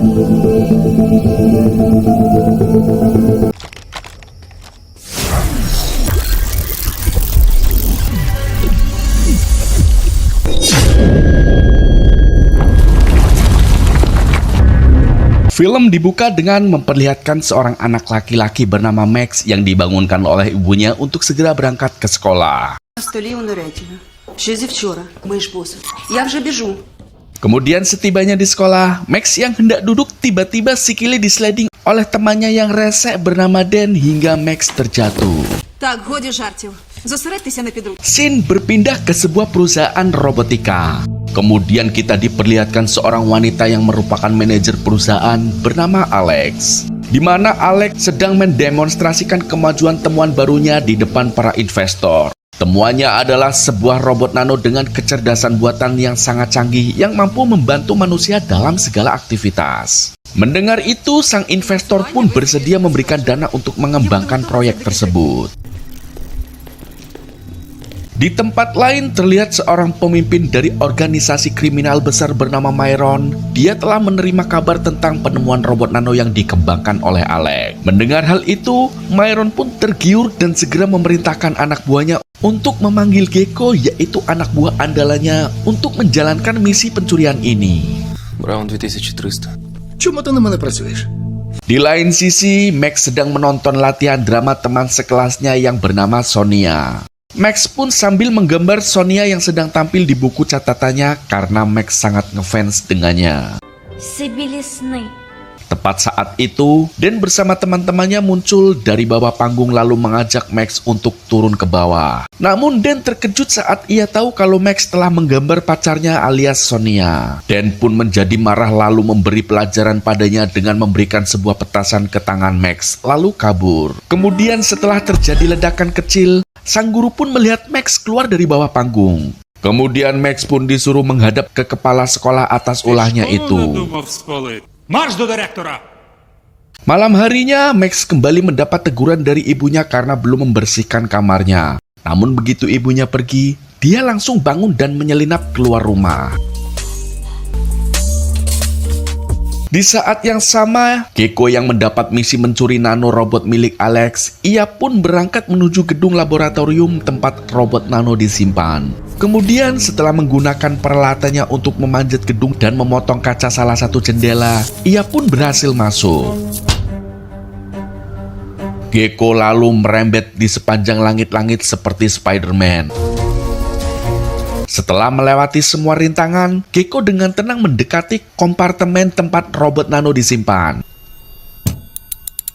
Film dibuka dengan memperlihatkan seorang anak laki-laki bernama Max yang dibangunkan oleh ibunya untuk segera berangkat ke sekolah. Kemudian setibanya di sekolah, Max yang hendak duduk tiba-tiba sikilnya disliding oleh temannya yang resek bernama Dan hingga Max terjatuh. Scene berpindah ke sebuah perusahaan robotika. Kemudian kita diperlihatkan seorang wanita yang merupakan manajer perusahaan bernama Alex, di mana Alex sedang mendemonstrasikan kemajuan temuan barunya di depan para investor. Temuannya adalah sebuah robot nano dengan kecerdasan buatan yang sangat canggih yang mampu membantu manusia dalam segala aktivitas. Mendengar itu, sang investor pun bersedia memberikan dana untuk mengembangkan proyek tersebut. Di tempat lain terlihat seorang pemimpin dari organisasi kriminal besar bernama Myron. Dia telah menerima kabar tentang penemuan robot nano yang dikembangkan oleh Alex. Mendengar hal itu, Myron pun tergiur dan segera memerintahkan anak buahnya untuk memanggil Gecko, yaitu anak buah andalannya, untuk menjalankan misi pencurian ini. Браун 2300. Чому ти на мене працюєш? Di lain sisi, Max sedang menonton latihan drama teman sekelasnya yang bernama Sonia. Max pun sambil menggambar Sonia yang sedang tampil di buku catatannya karena Max sangat ngefans dengannya. Tepat saat itu, Dan bersama teman-temannya muncul dari bawah panggung lalu mengajak Max untuk turun ke bawah. Namun Dan terkejut saat ia tahu kalau Max telah menggambar pacarnya alias Sonia. Dan pun menjadi marah lalu memberi pelajaran padanya dengan memberikan sebuah petasan ke tangan Max lalu kabur. Kemudian setelah terjadi ledakan kecil, sang guru pun melihat Max keluar dari bawah panggung. Kemudian Max pun disuruh menghadap ke kepala sekolah atas ulahnya itu. Malam harinya, Max kembali mendapat teguran dari ibunya karena belum membersihkan kamarnya. Namun begitu ibunya pergi, dia langsung bangun dan menyelinap keluar rumah. Di saat yang sama, Gecko yang mendapat misi mencuri nano robot milik Alex, ia pun berangkat menuju gedung laboratorium tempat robot nano disimpan. Kemudian setelah menggunakan peralatannya untuk memanjat gedung dan memotong kaca salah satu jendela, ia pun berhasil masuk. Gecko lalu merembet di sepanjang langit-langit seperti Spider-Man. Setelah melewati semua rintangan, Gecko dengan tenang mendekati kompartemen tempat robot nano disimpan.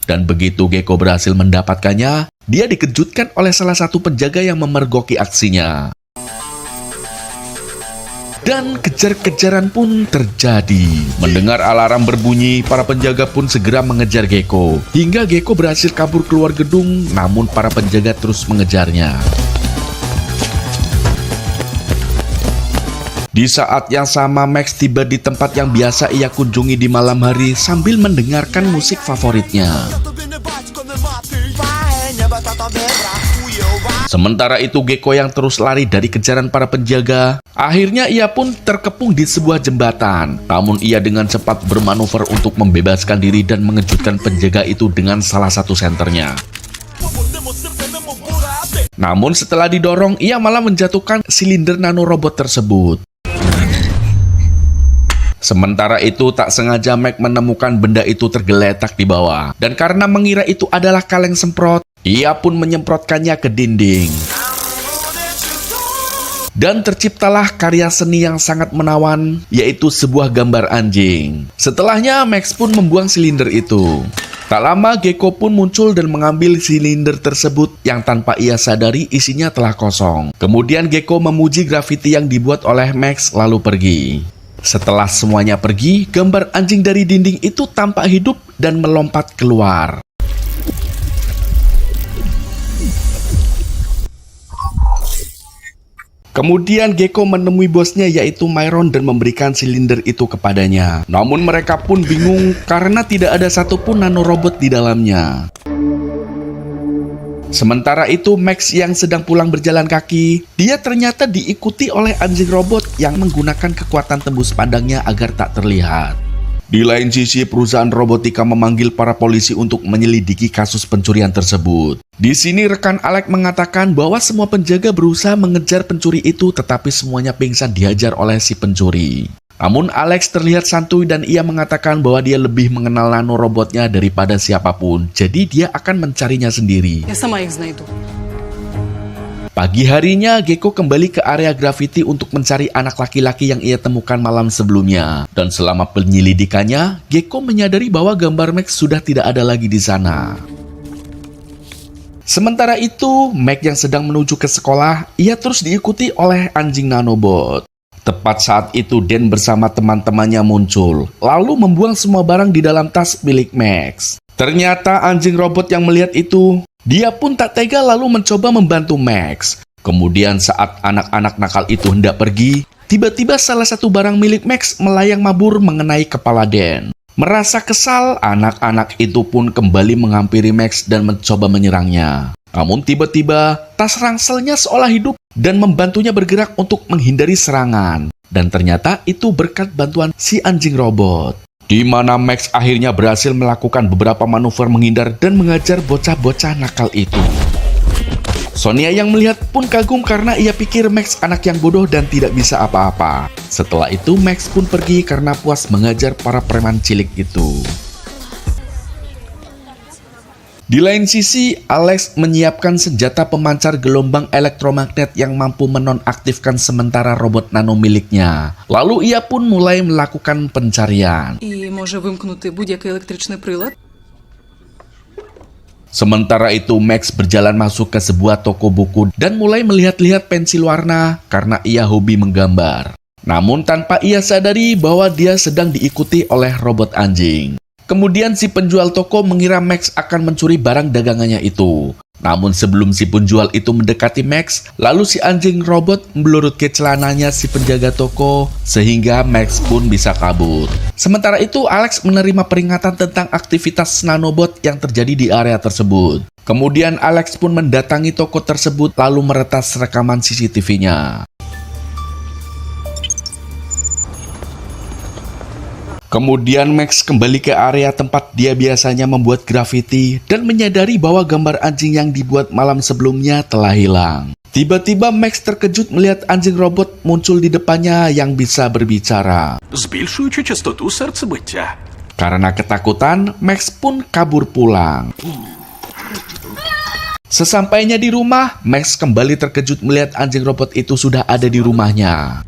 Dan begitu Gecko berhasil mendapatkannya, dia dikejutkan oleh salah satu penjaga yang memergoki aksinya. Dan kejar-kejaran pun terjadi. Mendengar alarm berbunyi, para penjaga pun segera mengejar Gecko. Hingga Gecko berhasil kabur keluar gedung, namun para penjaga terus mengejarnya. Di saat yang sama, Max tiba di tempat yang biasa ia kunjungi di malam hari sambil mendengarkan musik favoritnya. Sementara itu, Gecko yang terus lari dari kejaran para penjaga, akhirnya ia pun terkepung di sebuah jembatan. Namun ia dengan cepat bermanuver untuk membebaskan diri dan mengejutkan penjaga itu dengan salah satu senternya. Namun setelah didorong, ia malah menjatuhkan silinder nanorobot tersebut. Sementara itu, tak sengaja Max menemukan benda itu tergeletak di bawah. Dan karena mengira itu adalah kaleng semprot, ia pun menyemprotkannya ke dinding. Dan terciptalah karya seni yang sangat menawan, yaitu sebuah gambar anjing. Setelahnya, Max pun membuang silinder itu. Tak lama, Gecko pun muncul dan mengambil silinder tersebut yang tanpa ia sadari isinya telah kosong. Kemudian Gecko memuji grafiti yang dibuat oleh Max lalu pergi. Setelah semuanya pergi, gambar anjing dari dinding itu tampak hidup dan melompat keluar. Kemudian Gecko menemui bosnya yaitu Myron dan memberikan silinder itu kepadanya. Namun mereka pun bingung karena tidak ada satupun nanorobot di dalamnya. Sementara itu, Max yang sedang pulang berjalan kaki, dia ternyata diikuti oleh anjing robot yang menggunakan kekuatan tembus pandangnya agar tak terlihat. Di lain sisi, perusahaan robotika memanggil para polisi untuk menyelidiki kasus pencurian tersebut. Di sini rekan Alex mengatakan bahwa semua penjaga berusaha mengejar pencuri itu, tetapi semuanya pingsan dihajar oleh si pencuri. Namun Alex terlihat santuy dan ia mengatakan bahwa dia lebih mengenal nanorobotnya daripada siapapun, jadi dia akan mencarinya sendiri. Я сама их найду. Pagi harinya, Gecko kembali ke area grafiti untuk mencari anak laki-laki yang ia temukan malam sebelumnya. Dan selama penyelidikannya, Gecko menyadari bahwa gambar Max sudah tidak ada lagi di sana. Sementara itu, Max yang sedang menuju ke sekolah, ia terus diikuti oleh anjing nanobot. Tepat saat itu, Dan bersama teman-temannya muncul, lalu membuang semua barang di dalam tas milik Max. Ternyata anjing robot yang melihat itu, dia pun tak tega lalu mencoba membantu Max. Kemudian saat anak-anak nakal itu hendak pergi, tiba-tiba salah satu barang milik Max melayang mabur mengenai kepala Dan. Merasa kesal, anak-anak itu pun kembali menghampiri Max dan mencoba menyerangnya. Namun tiba-tiba, tas rangselnya seolah hidup dan membantunya bergerak untuk menghindari serangan. Dan ternyata itu berkat bantuan si anjing robot. Di mana Max akhirnya berhasil melakukan beberapa manuver menghindar dan mengajar bocah-bocah nakal itu. Sonia yang melihat pun kagum karena ia pikir Max anak yang bodoh dan tidak bisa apa-apa. Setelah itu Max pun pergi karena puas mengajar para preman cilik itu. Di lain sisi, Alex menyiapkan senjata pemancar gelombang elektromagnet yang mampu menonaktifkan sementara robot nano miliknya. Lalu ia pun mulai melakukan pencarian. І може вимкнути будь-який електричний прилад. Sementara itu, Max berjalan masuk ke sebuah toko buku dan mulai melihat-lihat pensil warna karena ia hobi menggambar. Namun tanpa ia sadari bahwa dia sedang diikuti oleh robot anjing. Kemudian si penjual toko mengira Max akan mencuri barang dagangannya itu. Namun sebelum si penjual itu mendekati Max, lalu si anjing robot melurut ke celananya si penjaga toko sehingga Max pun bisa kabur. Sementara itu Alex menerima peringatan tentang aktivitas nanobot yang terjadi di area tersebut. Kemudian Alex pun mendatangi toko tersebut lalu meretas rekaman CCTV-nya. Kemudian Max kembali ke area tempat dia biasanya membuat grafiti dan menyadari bahwa gambar anjing yang dibuat malam sebelumnya telah hilang. Tiba-tiba Max terkejut melihat anjing robot muncul di depannya yang bisa berbicara. Збільшуючи частоту серцебиття. Karena ketakutan, Max pun kabur pulang. Sesampainya di rumah, Max kembali terkejut melihat anjing robot itu sudah ada di rumahnya.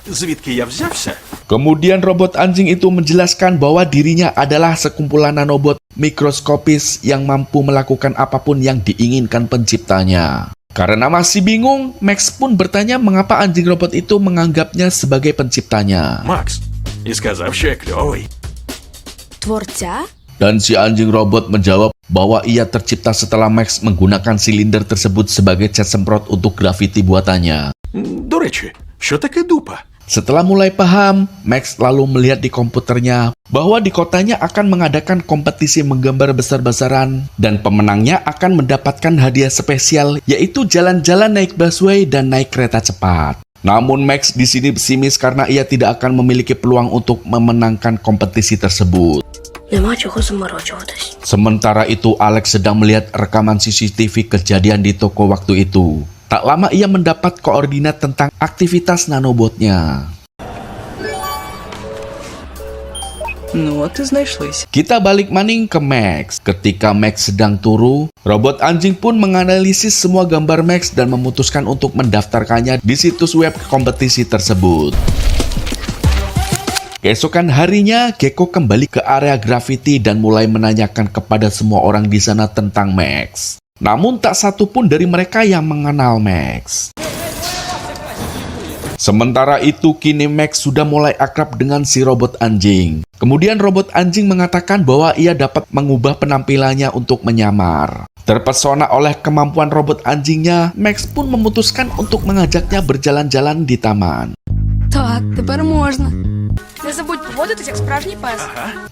Звідки я взявся? Kemudian robot anjing itu menjelaskan bahwa dirinya adalah sekumpulan nanobot mikroskopis yang mampu melakukan apapun yang diinginkan penciptanya. Karena masih bingung, Max pun bertanya mengapa anjing robot itu menganggapnya sebagai penciptanya. Макс. І сказав, що я кльовий. Творця? Dan si anjing robot menjawab bahwa ia tercipta setelah Max menggunakan silinder tersebut sebagai cat semprot untuk grafiti buatannya. До речі, що таке дупа? Setelah mulai paham, Max lalu melihat di komputernya bahwa di kotanya akan mengadakan kompetisi menggambar besar-besaran dan pemenangnya akan mendapatkan hadiah spesial yaitu jalan-jalan naik busway dan naik kereta cepat. Namun Max di sini pesimis karena ia tidak akan memiliki peluang untuk memenangkan kompetisi tersebut. Нема чого заморочуватись. Sementara itu Alex sedang melihat rekaman CCTV kejadian di toko waktu itu. Tak lama ia mendapat koordinat tentang aktivitas nanobotnya. Ну, от і знайшлись. Kita balik maning ke Max. Ketika Max sedang turu, robot anjing pun menganalisis semua gambar Max dan memutuskan untuk mendaftarkannya di situs web kompetisi tersebut. Keesokan harinya, Gecko kembali ke area grafiti dan mulai menanyakan kepada semua orang di sana tentang Max. Namun tak satu pun dari mereka yang mengenal Max. Sementara itu kini Max sudah mulai akrab dengan si robot anjing. Kemudian robot anjing mengatakan bahwa ia dapat mengubah penampilannya untuk menyamar. Terpesona oleh kemampuan robot anjingnya, Max pun memutuskan untuk mengajaknya berjalan-jalan di taman. Так, тепер можна. Не забудь поводитись як справжній пес.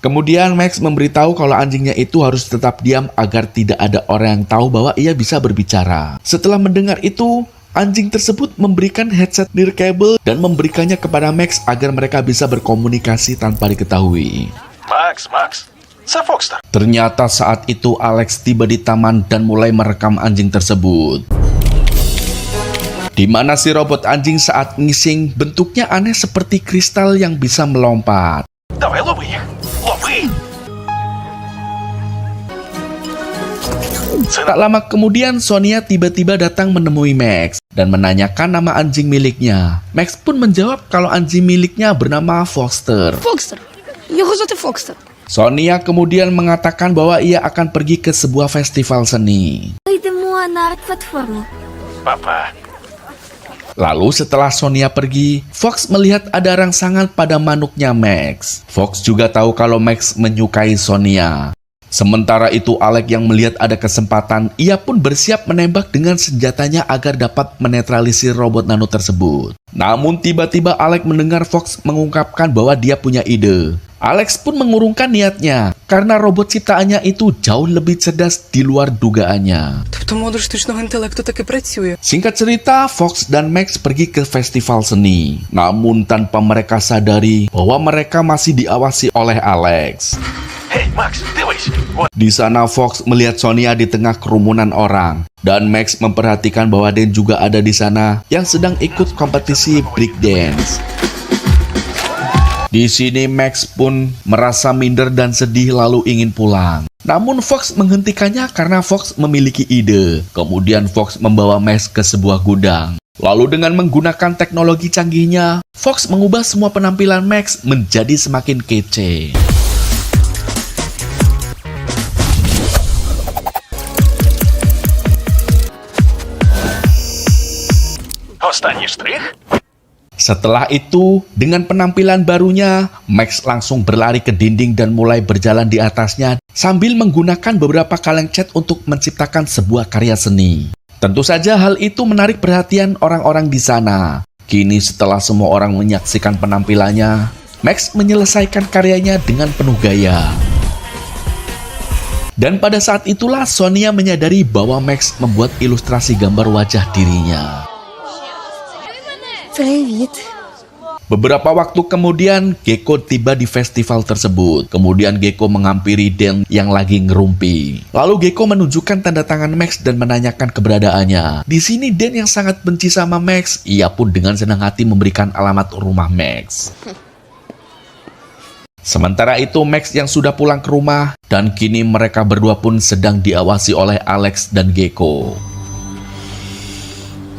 Kemudian Max memberitahu kalau anjingnya itu harus tetap diam agar tidak ada orang yang tahu bahwa ia bisa berbicara. Setelah mendengar itu, anjing tersebut memberikan headset nirkabel dan memberikannya kepada Max agar mereka bisa berkomunikasi tanpa diketahui. Max, saya Foxter. Ternyata saat itu Alex tiba di taman dan mulai merekam anjing tersebut. Di mana si robot anjing saat ngising bentuknya aneh seperti kristal yang bisa melompat. Давай, лови их. Лови. Tak lama kemudian Sonia tiba-tiba datang menemui Max dan menanyakan nama anjing miliknya. Max pun menjawab kalau anjing miliknya bernama Foxter. Фокстер. Його звати Фокстер. Sonia kemudian mengatakan bahwa ia akan pergi ke sebuah festival seni. Йдемо на арт-платформу. Папа. Lalu setelah Sonia pergi, Fox melihat ada rangsangan pada manuknya Max. Fox juga tahu kalau Max menyukai Sonia. Sementara itu Alex yang melihat ada kesempatan, ia pun bersiap menembak dengan senjatanya agar dapat menetralisir robot nano tersebut. Namun tiba-tiba Alex mendengar Fox mengungkapkan bahwa dia punya ide. Alex pun mengurungkan niatnya, karena robot ciptaannya itu jauh lebih cerdas di luar dugaannya. Тобто модуль штучного інтелекту таки працює. Singkat cerita, Fox dan Max pergi ke festival seni. Namun tanpa mereka sadari bahwa mereka masih diawasi oleh Alex. Hey, Max, дивись. Вот. Di sana Fox melihat Sonia di tengah kerumunan orang. Dan Max memperhatikan bahwa Dan juga ada di sana yang sedang ikut kompetisi breakdance. Di sini Max pun merasa minder dan sedih lalu ingin pulang. Namun Fox menghentikannya karena Fox memiliki ide. Kemudian Fox membawa Max ke sebuah gudang. Lalu dengan menggunakan teknologi canggihnya, Fox mengubah semua penampilan Max menjadi semakin kece. Останній штрих. Setelah itu, dengan penampilan barunya, Max langsung berlari ke dinding dan mulai berjalan di atasnya sambil menggunakan beberapa kaleng cat untuk menciptakan sebuah karya seni. Tentu saja hal itu menarik perhatian orang-orang di sana. Kini setelah semua orang menyaksikan penampilannya, Max menyelesaikan karyanya dengan penuh gaya. Dan pada saat itulah Sonia menyadari bahwa Max membuat ilustrasi gambar wajah dirinya. Привіт. Beberapa waktu kemudian, Gecko tiba di festival tersebut. Kemudian Gecko menghampiri Dan yang lagi ngerumpi. Lalu Gecko menunjukkan tanda tangan Max dan menanyakan keberadaannya. Di sini Dan yang sangat benci sama Max, ia pun dengan senang hati memberikan alamat rumah Max. Sementara itu Max yang sudah pulang ke rumah dan kini mereka berdua pun sedang diawasi oleh Alex dan Gecko.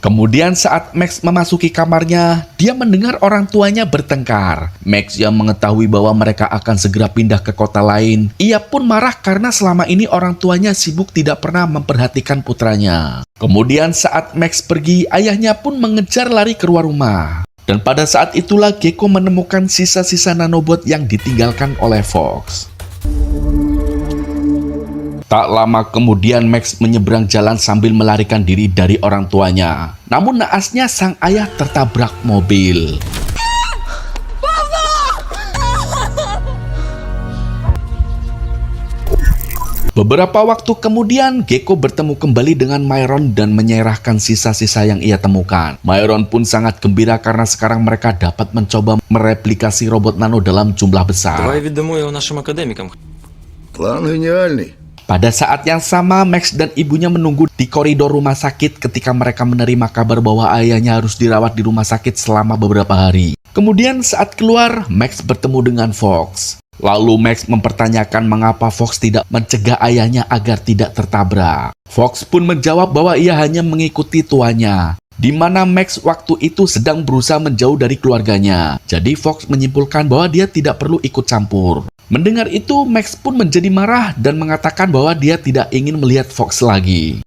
Kemudian saat Max memasuki kamarnya, dia mendengar orang tuanya bertengkar. Max yang mengetahui bahwa mereka akan segera pindah ke kota lain, ia pun marah karena selama ini orang tuanya sibuk tidak pernah memperhatikan putranya. Kemudian saat Max pergi, ayahnya pun mengejar lari keluar rumah. Dan pada saat itulah Gecko menemukan sisa-sisa nanobot yang ditinggalkan oleh Fox. Tak lama kemudian Max menyeberang jalan sambil melarikan diri dari orang tuanya. Namun naasnya sang ayah tertabrak mobil. Beberapa waktu kemudian Gecko bertemu kembali dengan Myron dan menyerahkan sisa-sisa yang ia temukan. Myron pun sangat gembira karena sekarang mereka dapat mencoba mereplikasi robot nano dalam jumlah besar. Давай віддамо його нашим академікам. План гениальный. Pada saat yang sama, Max dan ibunya menunggu di koridor rumah sakit ketika mereka menerima kabar bahwa ayahnya harus dirawat di rumah sakit selama beberapa hari. Kemudian saat keluar, Max bertemu dengan Fox. Lalu Max mempertanyakan mengapa Fox tidak mencegah ayahnya agar tidak tertabrak. Fox pun menjawab bahwa ia hanya mengikuti tuannya, di mana Max waktu itu sedang berusaha menjauh dari keluarganya. Jadi Fox menyimpulkan bahwa dia tidak perlu ikut campur. Mendengar itu, Max pun menjadi marah dan mengatakan bahwa dia tidak ingin melihat Fox lagi.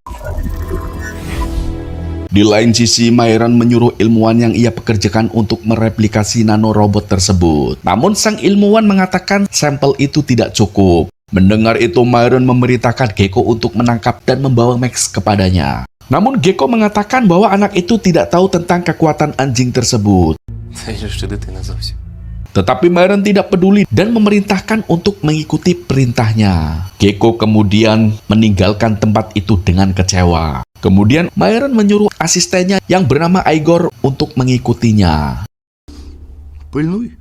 Di lain sisi, Myron menyuruh ilmuwan yang ia pekerjakan untuk mereplikasi nanorobot tersebut. Namun sang ilmuwan mengatakan sampel itu tidak cukup. Mendengar itu, Myron memerintahkan Gecko untuk menangkap dan membawa Max kepadanya. Namun Gecko mengatakan bahwa anak itu tidak tahu tentang kekuatan anjing tersebut. Це ж ти дитина зовсім. Tetapi Myron tidak peduli dan memerintahkan untuk mengikuti perintahnya. Gecko kemudian meninggalkan tempat itu dengan kecewa. Kemudian Myron menyuruh asistennya yang bernama Igor untuk mengikutinya. Пыльнуй.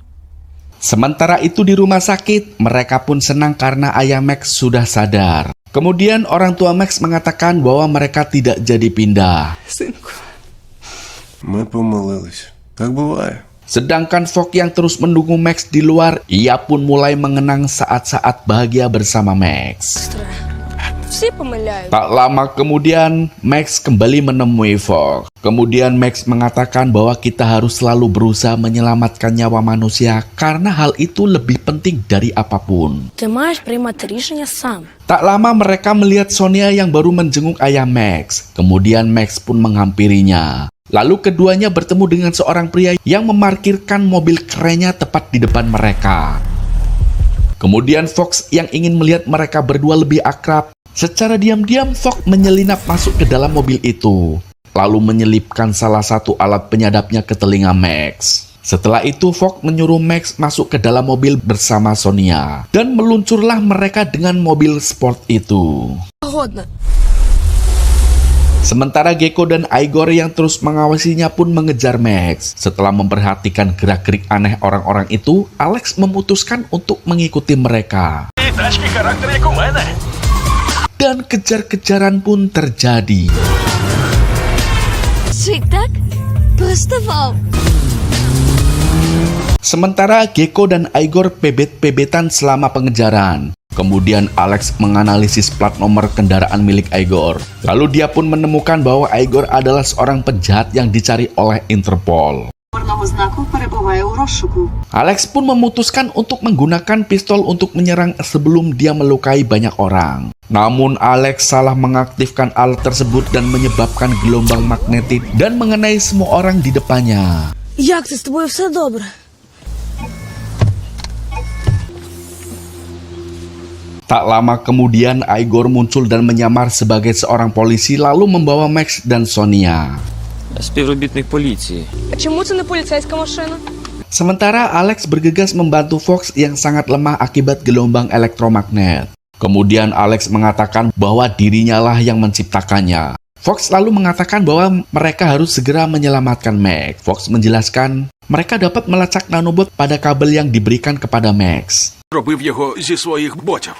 Sementara itu di rumah sakit, mereka pun senang karena ayah Max sudah sadar. Kemudian orang tua Max mengatakan bahwa mereka tidak jadi pindah. Сынку. Мы помолились. Так буває. Sedangkan Fogg yang terus mendukung Max di luar, ia pun mulai mengenang saat-saat bahagia bersama Max. Все помиляют. Tak lama kemudian, Max kembali menemui Fogg. Kemudian Max mengatakan bahwa kita harus selalu berusaha menyelamatkan nyawa manusia karena hal itu lebih penting dari apapun. Ти маєш приймати рішення сам. Tak lama mereka melihat Sonia yang baru menjenguk ayah Max. Kemudian Max pun menghampirinya. Lalu keduanya bertemu dengan seorang pria yang memarkirkan mobil kerennya tepat di depan mereka. Kemudian Fox yang ingin melihat mereka berdua lebih akrab, secara diam-diam Fox menyelinap masuk ke dalam mobil itu, lalu menyelipkan salah satu alat penyadapnya ke telinga Max. Setelah itu Fox menyuruh Max masuk ke dalam mobil bersama Sonia, dan meluncurlah mereka dengan mobil sport itu. Годно. Sementara Gecko dan Igor yang terus mengawasinya pun mengejar Max. Setelah memperhatikan gerak-gerik aneh orang-orang itu, Alex memutuskan untuk mengikuti mereka. І тачки характер, як у мене. Dan kejar-kejaran pun terjadi. Шик, так? Поставав. Sementara Gecko dan Igor pebet-pebetan selama pengejaran. Kemudian Alex menganalisis plat nomor kendaraan milik Igor. Lalu dia pun menemukan bahwa Igor adalah seorang penjahat yang dicari oleh Interpol. Знаку перебуває у розшуку. Alex pun memutuskan untuk menggunakan pistol untuk menyerang sebelum dia melukai banyak orang. Namun Alex salah mengaktifkan alat tersebut dan menyebabkan gelombang magnetik dan mengenai semua orang di depannya. Як це з тобою все добре? Tak lama kemudian Igor muncul dan menyamar sebagai seorang polisi lalu membawa Max dan Sonia. Співробітник поліції. А чому це не поліцейська машина? Sementara Alex bergegas membantu Fox yang sangat lemah akibat gelombang elektromagnet. Kemudian Alex mengatakan bahwa dirinya lah yang menciptakannya. Fox lalu mengatakan bahwa mereka harus segera menyelamatkan Max. Fox menjelaskan mereka dapat melacak nanobot pada kabel yang diberikan kepada Max. Робив його зі своїх ботів.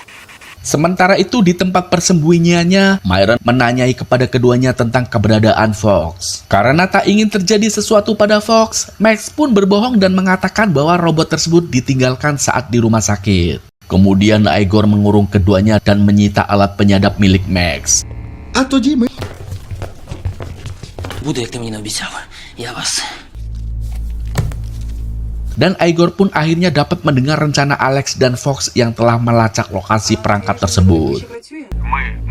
Sementara itu di tempat persembunyiannya, Myron menanyai kepada keduanya tentang keberadaan Fox. Karena tak ingin terjadi sesuatu pada Fox, Max pun berbohong dan mengatakan bahwa robot tersebut ditinggalkan saat di rumah sakit. Kemudian Igor mengurung keduanya dan menyita alat penyadap milik Max. А тоді ми. Буде, як ти мені наобіцяв. Я вас. Dan Igor pun akhirnya dapat mendengar rencana Alex dan Fox yang telah melacak lokasi perangkat tersebut.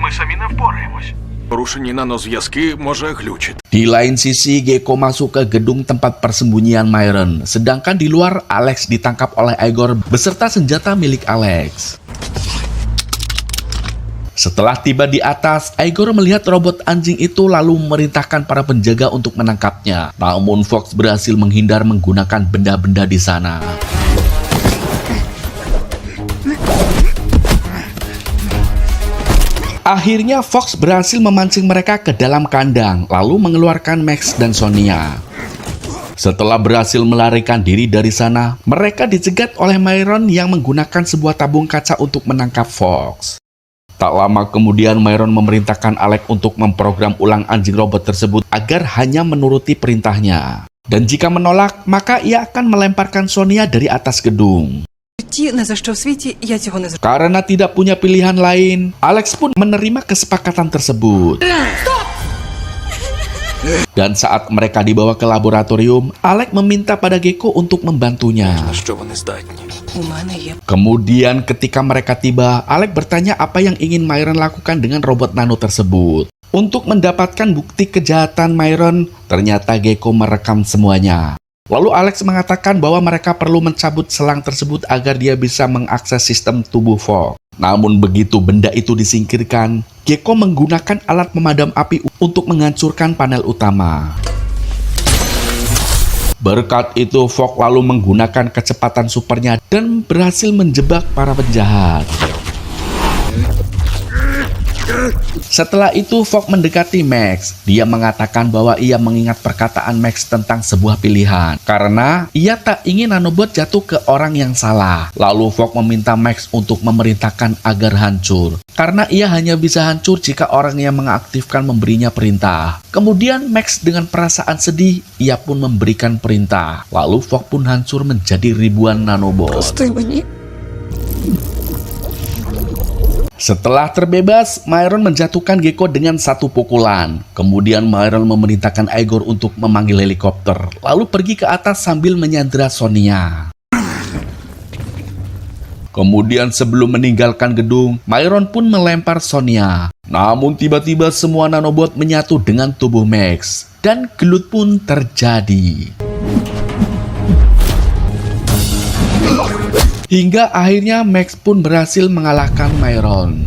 Ми самі не впораємось. Порушені нанозв'язки може глючити. Di lain sisi, Gecko masuk ke gedung tempat persembunyian Myron. Sedangkan di luar, Alex ditangkap oleh Igor beserta senjata milik Alex. Setelah tiba di atas, Igor melihat robot anjing itu lalu memerintahkan para penjaga untuk menangkapnya. Namun Fox berhasil menghindar menggunakan benda-benda di sana. Akhirnya Fox berhasil memancing mereka ke dalam kandang, lalu mengeluarkan Max dan Sonia. Setelah berhasil melarikan diri dari sana, mereka dicegat oleh Myron yang menggunakan sebuah tabung kaca untuk menangkap Fox. Tak lama kemudian Myron memerintahkan Alex untuk memprogram ulang anjing robot tersebut agar hanya menuruti perintahnya. Dan jika menolak, maka ia akan melemparkan Sonia dari atas gedung. Ті, не за що в світі, я цього не зроблю. Karena tidak punya pilihan lain, Alex pun menerima kesepakatan tersebut. Dan saat mereka dibawa ke laboratorium, Alex meminta pada Gecko untuk membantunya. На що вони здатні? У мене є. Kemudian ketika mereka tiba, Alex bertanya apa yang ingin Myron lakukan dengan robot nano tersebut. Untuk mendapatkan bukti kejahatan Myron, ternyata Gecko merekam semuanya. Lalu Alex mengatakan bahwa mereka perlu mencabut selang tersebut agar dia bisa mengakses sistem tubuh Fox. Namun begitu benda itu disingkirkan, Gecko menggunakan alat pemadam api untuk menghancurkan panel utama. Berkat itu, Fox lalu menggunakan kecepatan supernya dan berhasil menjebak para penjahat. Setelah itu Fogg mendekati Max. Dia mengatakan bahwa ia mengingat perkataan Max tentang sebuah pilihan, karena ia tak ingin nanobot jatuh ke orang yang salah. Lalu Fogg meminta Max untuk memerintahkan agar hancur, karena ia hanya bisa hancur jika orang yang mengaktifkan memberinya perintah. Kemudian Max dengan perasaan sedih, ia pun memberikan perintah. Lalu Fogg pun hancur menjadi ribuan nanobot. Прости мені. Setelah terbebas, Myron menjatuhkan Gecko dengan satu pukulan. Kemudian Myron memerintahkan Igor untuk memanggil helikopter, lalu pergi ke atas sambil menyandera Sonia. Kemudian sebelum meninggalkan gedung, Myron pun melempar Sonia. Namun tiba-tiba semua nanobot menyatu dengan tubuh Max, dan gelut pun terjadi. Hingga akhirnya Max pun berhasil mengalahkan Myron.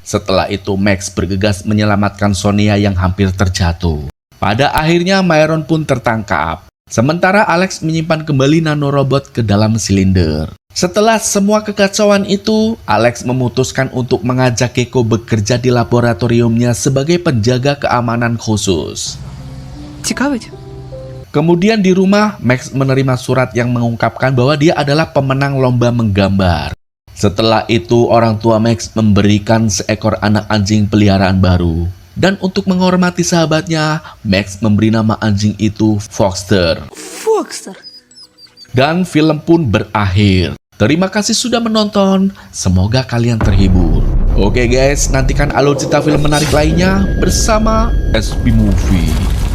Setelah itu Max bergegas menyelamatkan Sonia yang hampir terjatuh. Pada akhirnya Myron pun tertangkap. Sementara Alex menyimpan kembali nanorobot ke dalam silinder. Setelah semua kekacauan itu, Alex memutuskan untuk mengajak Gecko bekerja di laboratoriumnya sebagai penjaga keamanan khusus. Цікавить? Kemudian di rumah, Max menerima surat yang mengungkapkan bahwa dia adalah pemenang lomba menggambar. Setelah itu, orang tua Max memberikan seekor anak anjing peliharaan baru. Dan untuk menghormati sahabatnya, Max memberi nama anjing itu Foxter. Фокстер. Dan film pun berakhir. Terima kasih sudah menonton, semoga kalian terhibur. Oke guys, nantikan alur cerita film menarik lainnya bersama SB Movie.